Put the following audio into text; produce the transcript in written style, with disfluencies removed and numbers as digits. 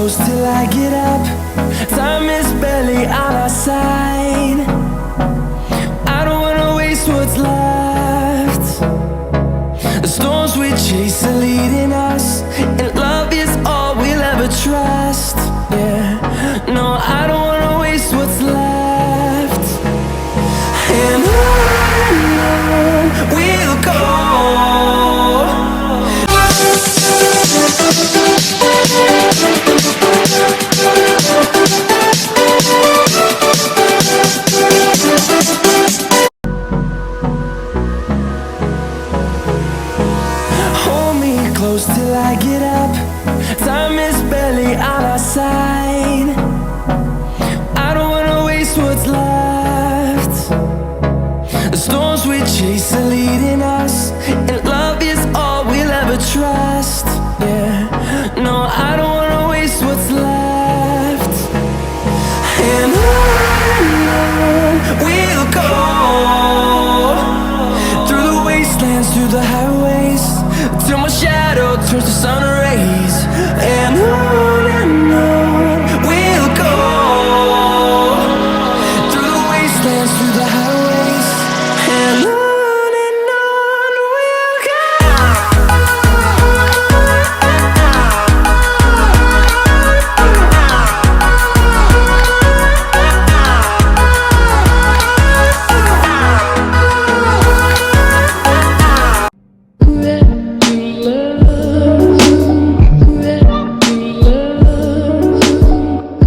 close till I get up. Time is barely on our side. I don't wanna waste what's left. The storms we chase are leading us, and love is all we'll ever trust. Yeah, no, I don't wanna waste what's left. And on we'll go. Hold me close till I get up. Time is barely on our side. I don't wanna waste what's left. The storms we chase are leading us, and love is all we'll ever trust. Yeah, no, I don't wanna waste what's left. And on we'll go, through the wastelands, through the highways, till my shadow turns to sun rays. And on we'll go, through the wastelands, through the highways.